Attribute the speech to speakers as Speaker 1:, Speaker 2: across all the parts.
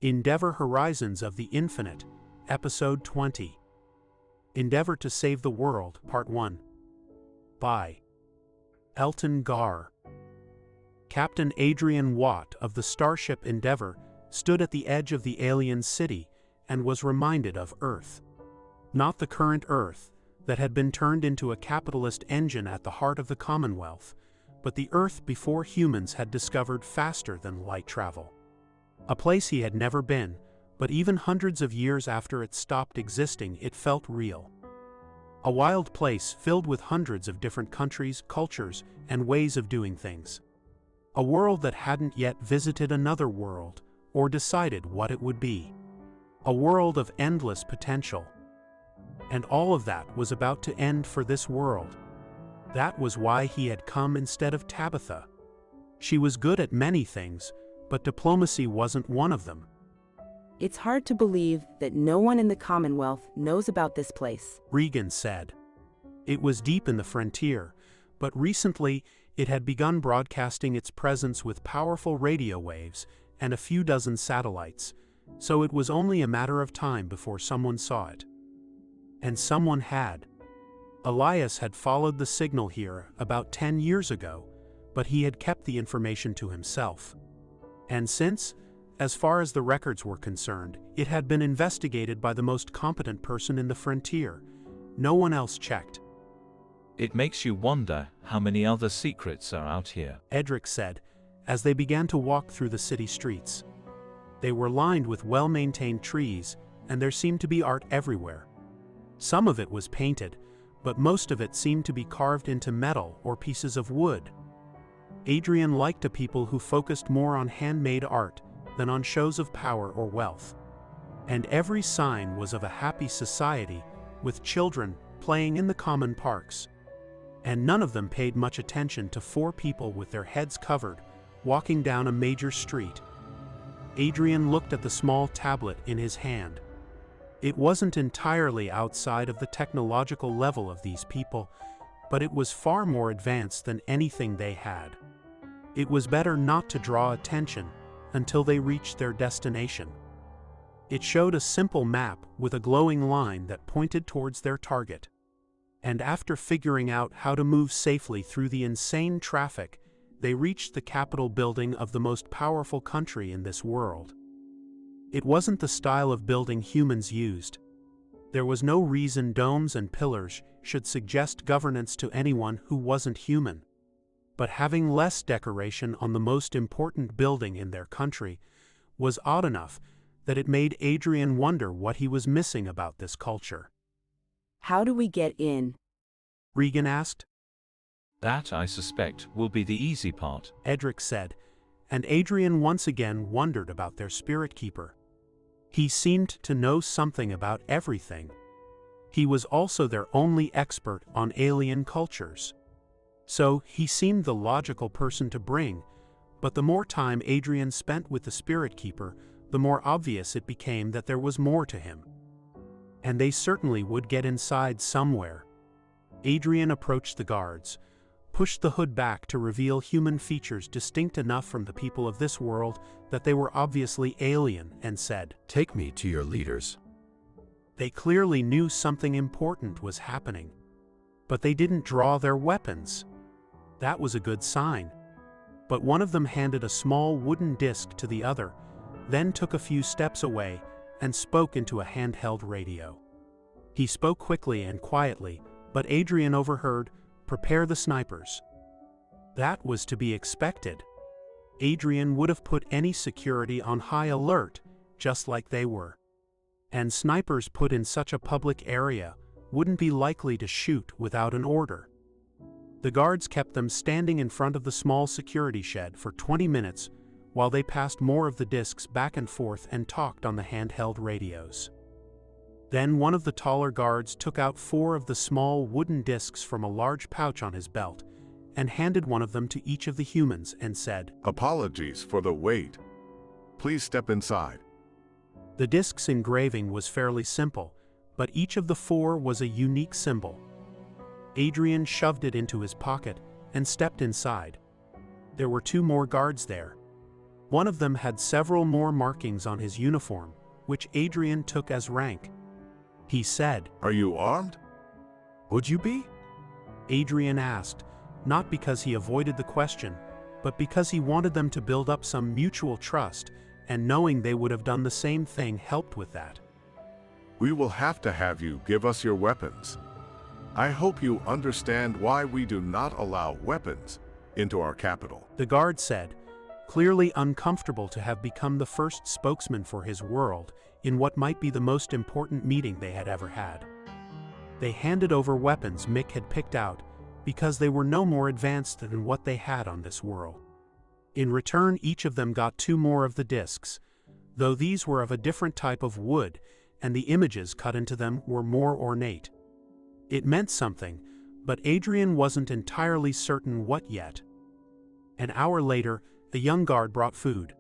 Speaker 1: Endeavor Horizons of the Infinite, Episode 20. Endeavor to Save the World, Part 1. By Elton Garr. Captain Adrian Watt of the Starship Endeavor stood at the edge of the alien city and was reminded of Earth. Not the current Earth, that had been turned into a capitalist engine at the heart of the Commonwealth, but the Earth before humans had discovered faster than light travel. A place he had never been, but even hundreds of years after it stopped existing, it felt real. A wild place filled with hundreds of different countries, cultures, and ways of doing things. A world that hadn't yet visited another world, or decided what it would be. A world of endless potential. And all of that was about to end for this world. That was why he had come instead of Tabitha. She was good at many things, but diplomacy wasn't one of them.
Speaker 2: It's hard to believe that no one in the Commonwealth knows about this place,
Speaker 1: Regan said. It was deep in the frontier, but recently it had begun broadcasting its presence with powerful radio waves and a few dozen satellites, so it was only a matter of time before someone saw it. And someone had. Elias had followed the signal here about 10 years ago, but he had kept the information to himself. And since, as far as the records were concerned, it had been investigated by the most competent person in the frontier, no one else checked.
Speaker 3: It makes you wonder how many other secrets are out here,
Speaker 1: Edric said, as they began to walk through the city streets. They were lined with well-maintained trees, and there seemed to be art everywhere. Some of it was painted, but most of it seemed to be carved into metal or pieces of wood. Adrian liked a people who focused more on handmade art than on shows of power or wealth. And every sign was of a happy society, with children playing in the common parks. And none of them paid much attention to four people with their heads covered, walking down a major street. Adrian looked at the small tablet in his hand. It wasn't entirely outside of the technological level of these people, but it was far more advanced than anything they had. It was better not to draw attention until they reached their destination. It showed a simple map with a glowing line that pointed towards their target. And after figuring out how to move safely through the insane traffic, they reached the Capitol building of the most powerful country in this world. It wasn't the style of building humans used. There was no reason domes and pillars should suggest governance to anyone who wasn't human. But having less decoration on the most important building in their country was odd enough that it made Adrian wonder what he was missing about this culture.
Speaker 2: How do we get in?
Speaker 1: Regan asked.
Speaker 3: That, I suspect, will be the easy part,
Speaker 1: Edric said, and Adrian once again wondered about their spirit keeper. He seemed to know something about everything. He was also their only expert on alien cultures. So he seemed the logical person to bring, but the more time Adrian spent with the spirit keeper, the more obvious it became that there was more to him. And they certainly would get inside somewhere. Adrian approached the guards, pushed the hood back to reveal human features distinct enough from the people of this world that they were obviously alien, and said,
Speaker 4: "Take me to your leaders."
Speaker 1: They clearly knew something important was happening. But they didn't draw their weapons. That was a good sign. But one of them handed a small wooden disc to the other, then took a few steps away and spoke into a handheld radio. He spoke quickly and quietly, but Adrian overheard, "Prepare the snipers." That was to be expected. Adrian would have put any security on high alert, just like they were. And snipers put in such a public area wouldn't be likely to shoot without an order. The guards kept them standing in front of the small security shed for 20 minutes while they passed more of the discs back and forth and talked on the handheld radios. Then one of the taller guards took out 4 of the small wooden discs from a large pouch on his belt and handed one of them to each of the humans and said,
Speaker 5: "Apologies for the wait. Please step inside."
Speaker 1: The disc's engraving was fairly simple, but each of the 4 was a unique symbol. Adrian shoved it into his pocket and stepped inside. There were 2 more guards there. One of them had several more markings on his uniform, which Adrian took as rank. He said,
Speaker 5: Are you armed?
Speaker 4: Would you be?
Speaker 1: Adrian asked, not because he avoided the question, but because he wanted them to build up some mutual trust, and knowing they would have done the same thing helped with that.
Speaker 5: We will have to have you give us your weapons. I hope you understand why we do not allow weapons into our capital.
Speaker 1: The guard said, clearly uncomfortable to have become the first spokesman for his world in what might be the most important meeting they had ever had. They handed over weapons Mick had picked out because they were no more advanced than what they had on this world. In return, each of them got 2 more of the discs, though these were of a different type of wood, and the images cut into them were more ornate. It meant something, but Adrian wasn't entirely certain what yet. An hour later, a young guard brought food.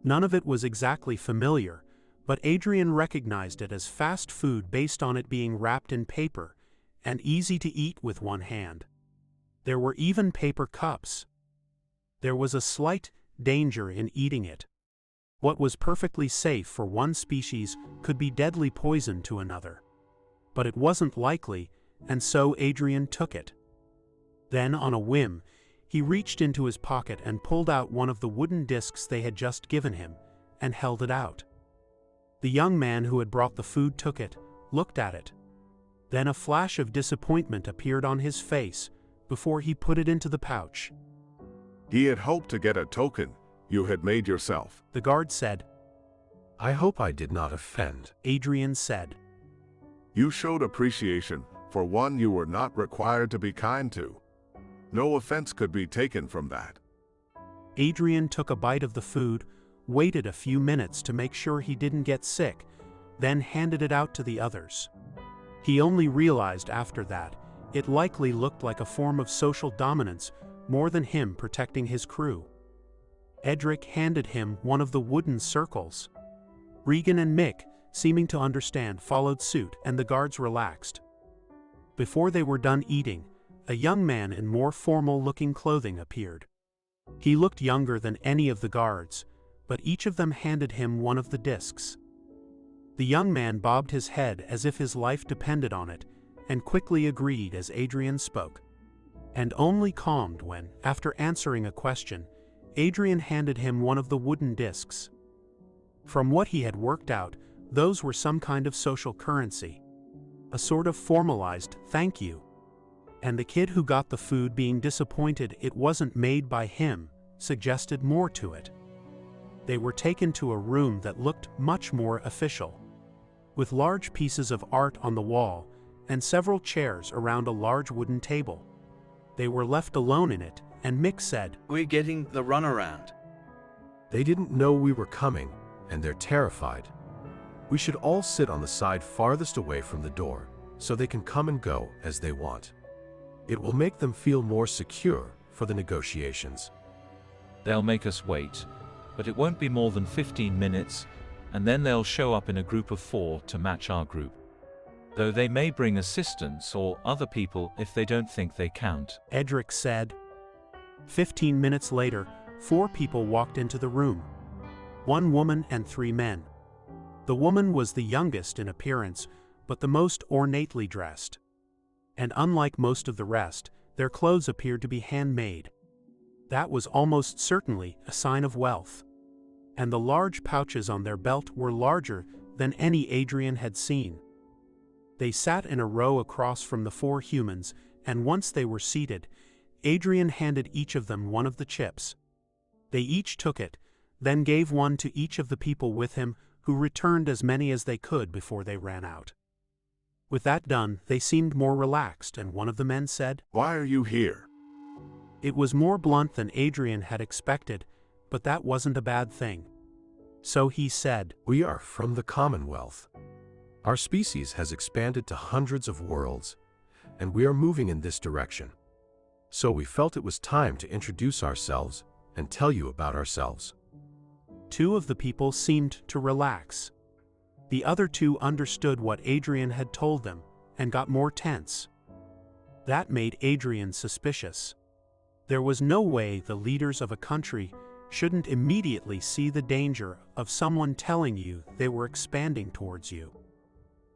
Speaker 1: None of it was exactly familiar, but Adrian recognized it as fast food based on it being wrapped in paper and easy to eat with one hand. There were even paper cups. There was a slight danger in eating it. What was perfectly safe for one species could be deadly poison to another. But it wasn't likely, and so Adrian took it. Then, on a whim, he reached into his pocket and pulled out one of the wooden discs they had just given him, and held it out. The young man who had brought the food took it, looked at it. Then a flash of disappointment appeared on his face before he put it into the pouch.
Speaker 5: He had hoped to get a token you had made yourself.
Speaker 1: The guard said.
Speaker 4: I hope I did not offend.
Speaker 1: Adrian said.
Speaker 5: You showed appreciation for one you were not required to be kind to. No offense could be taken from that.
Speaker 1: Adrian took a bite of the food, waited a few minutes to make sure he didn't get sick, then handed it out to the others. He only realized after that it likely looked like a form of social dominance more than him protecting his crew. Edric handed him one of the wooden circles. Regan and Mick, seeming to understand, followed suit, and the guards relaxed. Before they were done eating, a young man in more formal-looking clothing appeared. He looked younger than any of the guards, but each of them handed him one of the discs. The young man bobbed his head as if his life depended on it, and quickly agreed as Adrian spoke, and only calmed when, after answering a question, Adrian handed him one of the wooden discs. From what he had worked out, those were some kind of social currency, a sort of formalized thank you. And the kid who got the food, being disappointed it wasn't made by him, suggested more to it. They were taken to a room that looked much more official, with large pieces of art on the wall and several chairs around a large wooden table. They were left alone in it, and Mick said,
Speaker 6: We're getting the runaround.
Speaker 4: They didn't know we were coming, and they're terrified. We should all sit on the side farthest away from the door, so they can come and go as they want. It will make them feel more secure for the negotiations.
Speaker 3: They'll make us wait, but it won't be more than 15 minutes, and then they'll show up in a group of 4 to match our group. Though they may bring assistants or other people if they don't think they count.
Speaker 1: Edric said. 15 minutes later, 4 people walked into the room. 1 woman and 3 men. The woman was the youngest in appearance, but the most ornately dressed. And unlike most of the rest, their clothes appeared to be handmade. That was almost certainly a sign of wealth. And the large pouches on their belt were larger than any Adrian had seen. They sat in a row across from the 4 humans, and once they were seated, Adrian handed each of them one of the chips. They each took it, then gave one to each of the people with him, who returned as many as they could before they ran out. With that done, they seemed more relaxed, and one of the men said,
Speaker 5: Why are you here?
Speaker 1: It was more blunt than Adrian had expected, but that wasn't a bad thing. So he said,
Speaker 4: We are from the Commonwealth. Our species has expanded to hundreds of worlds, and we are moving in this direction. So we felt it was time to introduce ourselves and tell you about ourselves.
Speaker 1: 2 of the people seemed to relax. The other 2 understood what Adrian had told them and got more tense. That made Adrian suspicious. There was no way the leaders of a country shouldn't immediately see the danger of someone telling you they were expanding towards you.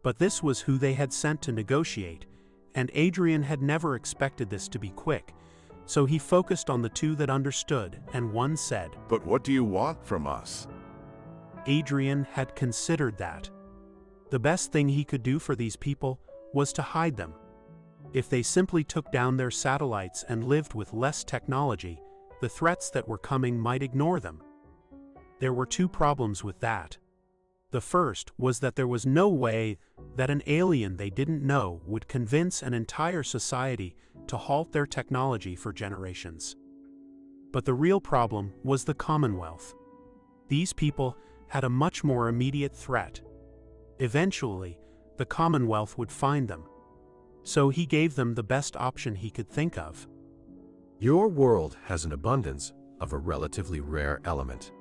Speaker 1: But this was who they had sent to negotiate, and Adrian had never expected this to be quick, so he focused on the two that understood, and one said,
Speaker 5: But what do you want from us?
Speaker 1: Adrian had considered that. The best thing he could do for these people was to hide them. If they simply took down their satellites and lived with less technology, the threats that were coming might ignore them. There were two problems with that. The first was that there was no way that an alien they didn't know would convince an entire society to halt their technology for generations. But the real problem was the Commonwealth. These people had a much more immediate threat. Eventually, the Commonwealth would find them. So he gave them the best option he could think of.
Speaker 4: Your world has an abundance of a relatively rare element.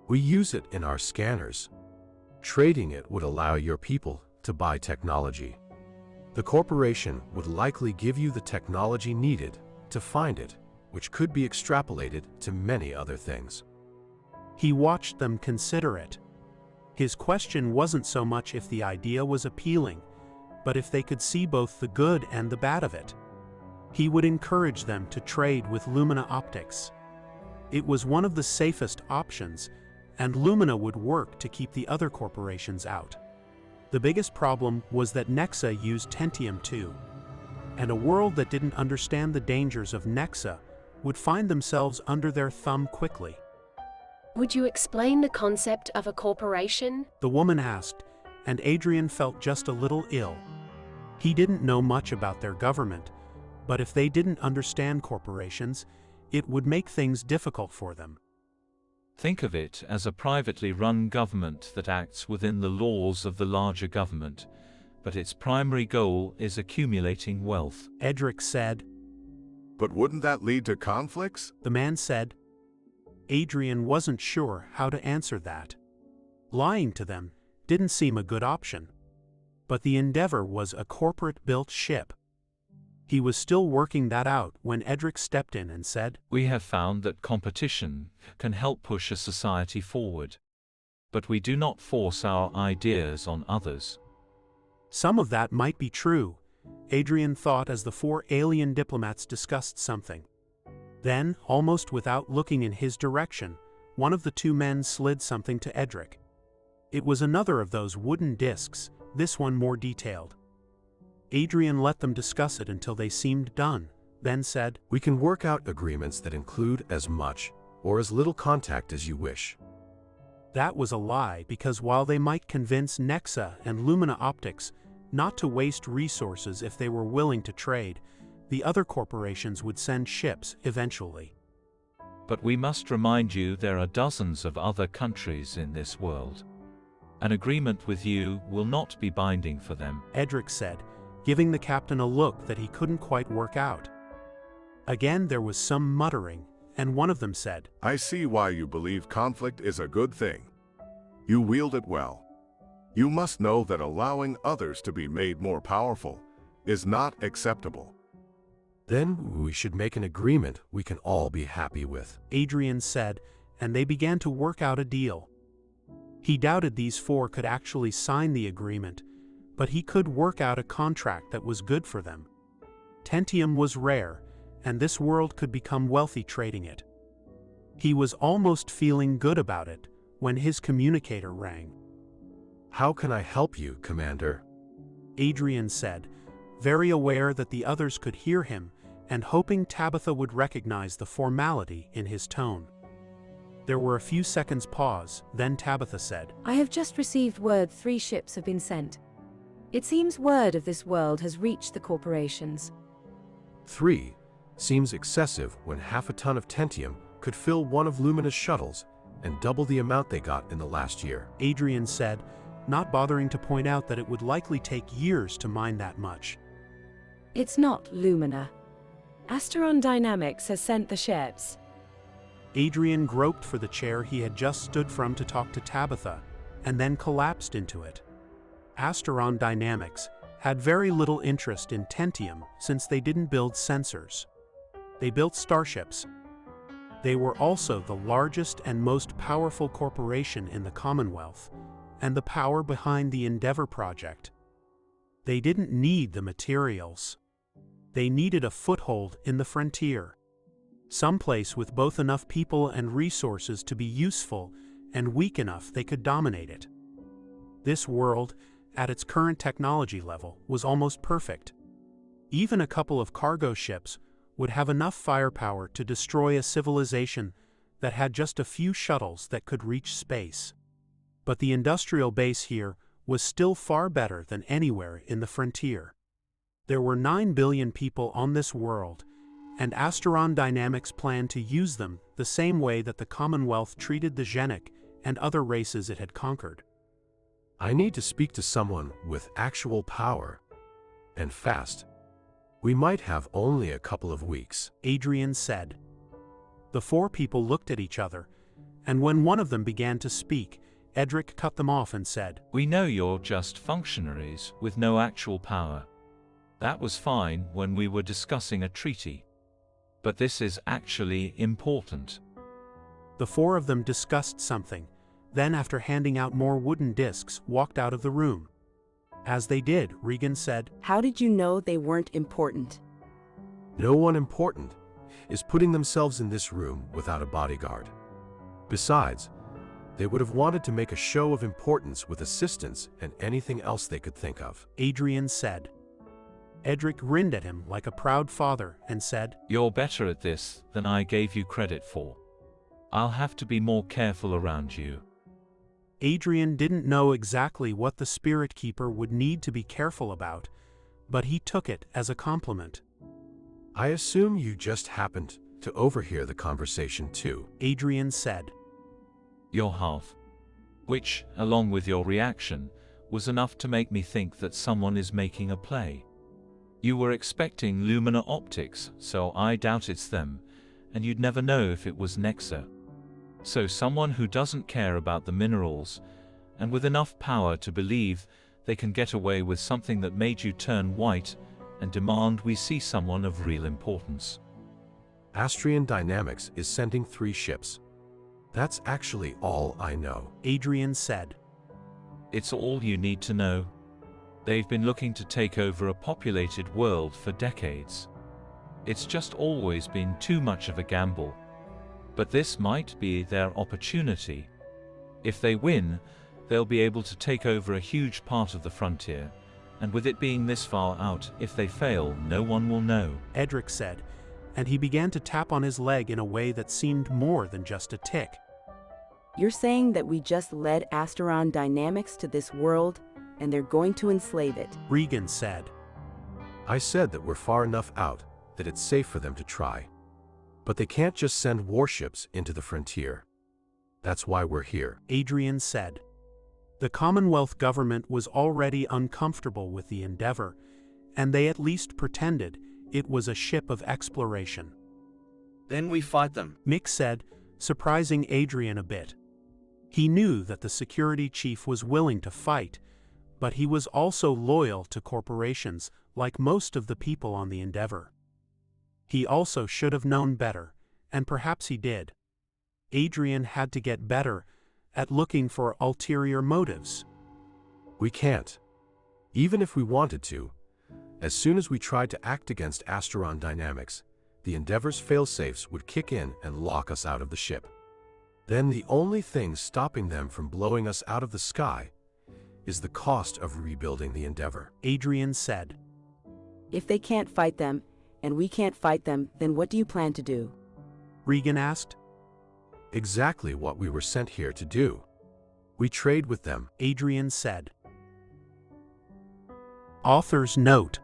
Speaker 4: We use it in our scanners. Trading it would allow your people to buy technology. The corporation would likely give you the technology needed to find it, which could be extrapolated to many other things.
Speaker 1: He watched them consider it. His question wasn't so much if the idea was appealing, but if they could see both the good and the bad of it. He would encourage them to trade with Lumina optics. It was one of the safest options, and Lumina would work to keep the other corporations out. The biggest problem was that Nexa used Tentium too, and a world that didn't understand the dangers of Nexa would find themselves under their thumb quickly.
Speaker 7: Would you explain the concept of a corporation?
Speaker 1: The woman asked, and Adrian felt just a little ill. He didn't know much about their government, but if they didn't understand corporations, it would make things difficult for them.
Speaker 3: Think of it as a privately run government that acts within the laws of the larger government, but its primary goal is accumulating wealth.
Speaker 1: Edric said.
Speaker 5: But wouldn't that lead to conflicts?
Speaker 1: The man said. Adrian wasn't sure how to answer that. Lying to them didn't seem a good option. But the Endeavor was a corporate-built ship. He was still working that out when Edric stepped in and said,
Speaker 3: We have found that competition can help push a society forward. But we do not force our ideas on others.
Speaker 1: Some of that might be true, Adrian thought as the four alien diplomats discussed something. Then, almost without looking in his direction, one of the two men slid something to Edric. It was another of those wooden discs, this one more detailed. Adrian let them discuss it until they seemed done, then said,
Speaker 4: We can work out agreements that include as much or as little contact as you wish.
Speaker 1: That was a lie, because while they might convince Nexa and Lumina Optics not to waste resources if they were willing to trade, the other corporations would send ships eventually.
Speaker 3: But we must remind you there are dozens of other countries in this world. An agreement with you will not be binding for them,
Speaker 1: Edric said, giving the captain a look that he couldn't quite work out. Again there was some muttering, and one of them said,
Speaker 5: I see why you believe conflict is a good thing. You wield it well. You must know that allowing others to be made more powerful is not acceptable.
Speaker 4: Then we should make an agreement we can all be happy with,
Speaker 1: Adrian said, and they began to work out a deal. He doubted these four could actually sign the agreement, but he could work out a contract that was good for them. Tentium was rare, and this world could become wealthy trading it. He was almost feeling good about it when his communicator rang.
Speaker 4: How can I help you, Commander?
Speaker 1: Adrian said, very aware that the others could hear him and hoping Tabitha would recognize the formality in his tone. There were a few seconds' pause, then Tabitha said,
Speaker 2: I have just received word 3 ships have been sent. It seems word of this world has reached the corporations.
Speaker 4: 3 seems excessive when half a ton of Tentium could fill one of Lumina's shuttles and double the amount they got in the last year,
Speaker 1: Adrian said, not bothering to point out that it would likely take years to mine that much.
Speaker 2: It's not Lumina. Asteron Dynamics has sent the ships.
Speaker 1: Adrian groped for the chair he had just stood from to talk to Tabitha, and then collapsed into it. Asteron Dynamics had very little interest in Tentium since they didn't build sensors. They built starships. They were also the largest and most powerful corporation in the Commonwealth, and the power behind the Endeavor project. They didn't need the materials. They needed a foothold in the frontier. Someplace with both enough people and resources to be useful and weak enough they could dominate it. This world, at its current technology level, was almost perfect. Even a couple of cargo ships would have enough firepower to destroy a civilization that had just a few shuttles that could reach space. But the industrial base here was still far better than anywhere in the frontier. There were 9 billion people on this world, and Asteron Dynamics planned to use them the same way that the Commonwealth treated the Genetic and other races it had conquered.
Speaker 4: I need to speak to someone with actual power. And fast. We might have only a couple of weeks,
Speaker 1: Adrian said. The 4 people looked at each other, and when one of them began to speak, Edric cut them off and said,
Speaker 3: "We know you're just functionaries with no actual power. That was fine when we were discussing a treaty. But this is actually important."
Speaker 1: The 4 of them discussed something, then after handing out more wooden discs, walked out of the room. As they did, Regan said,
Speaker 8: "How did you know they weren't important?"
Speaker 4: No one important is putting themselves in this room without a bodyguard. Besides, they would have wanted to make a show of importance with assistants and anything else they could think of,
Speaker 1: Adrian said. Edric grinned at him like a proud father and said,
Speaker 3: "You're better at this than I gave you credit for. I'll have to be more careful around you."
Speaker 1: Adrian didn't know exactly what the Spirit Keeper would need to be careful about, but he took it as a compliment.
Speaker 4: I assume you just happened to overhear the conversation too,
Speaker 1: Adrian said.
Speaker 3: Your half. Which, along with your reaction, was enough to make me think that someone is making a play. You were expecting Lumina optics, so I doubt it's them, and you'd never know if it was Nexa. So someone who doesn't care about the minerals, and with enough power to believe they can get away with something that made you turn white and demand we see someone of real importance.
Speaker 4: Asteron Dynamics is sending 3 ships. That's actually all I know,
Speaker 1: Adrian said.
Speaker 3: It's all you need to know. They've been looking to take over a populated world for decades. It's just always been too much of a gamble. But this might be their opportunity. If they win, they'll be able to take over a huge part of the frontier, and with it being this far out, if they fail, no one will know,
Speaker 1: Edric said, and he began to tap on his leg in a way that seemed more than just a tick.
Speaker 8: You're saying that we just led Asteron Dynamics to this world, and they're going to enslave it?
Speaker 1: Regan said.
Speaker 4: I said that we're far enough out that it's safe for them to try. But they can't just send warships into the frontier. That's why we're here,
Speaker 1: Adrian said. The Commonwealth government was already uncomfortable with the Endeavor, and they at least pretended it was a ship of exploration.
Speaker 6: Then we fight them,
Speaker 1: Mick said, surprising Adrian a bit. He knew that the security chief was willing to fight, but he was also loyal to corporations like most of the people on the Endeavor. He also should have known better, and perhaps he did. Adrian had to get better at looking for ulterior motives.
Speaker 4: We can't. Even if we wanted to, as soon as we tried to act against Asteron Dynamics, the Endeavor's failsafes would kick in and lock us out of the ship. Then the only thing stopping them from blowing us out of the sky is the cost of rebuilding the Endeavor,
Speaker 1: Adrian said.
Speaker 8: If they can't fight them, and we can't fight them, then what do you plan to do?
Speaker 1: Regan asked.
Speaker 4: Exactly what we were sent here to do. We trade with them,
Speaker 1: Adrian said. Author's note.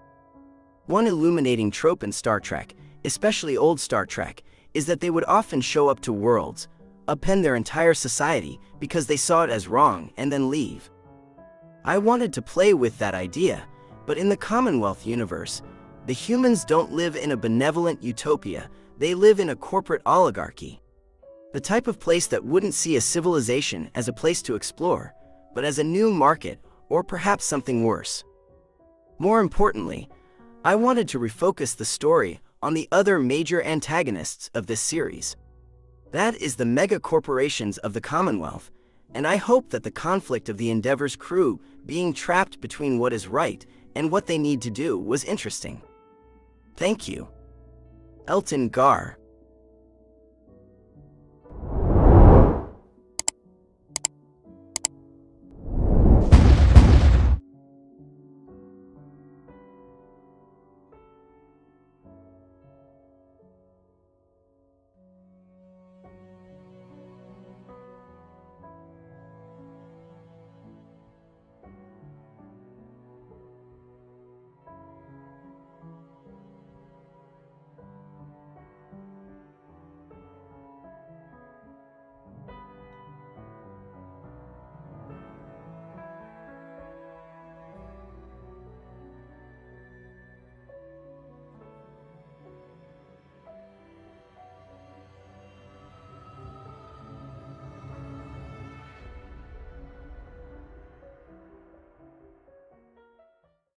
Speaker 9: One illuminating trope in Star Trek, especially old Star Trek, is that they would often show up to worlds, upend their entire society because they saw it as wrong, and then leave. I wanted to play with that idea, but in the Commonwealth universe, the humans don't live in a benevolent utopia, they live in a corporate oligarchy. The type of place that wouldn't see a civilization as a place to explore, but as a new market, or perhaps something worse. More importantly, I wanted to refocus the story on the other major antagonists of this series. That is the mega corporations of the Commonwealth, and I hope that the conflict of the Endeavor's crew being trapped between what is right and what they need to do was interesting. Thank you. Elton Gar.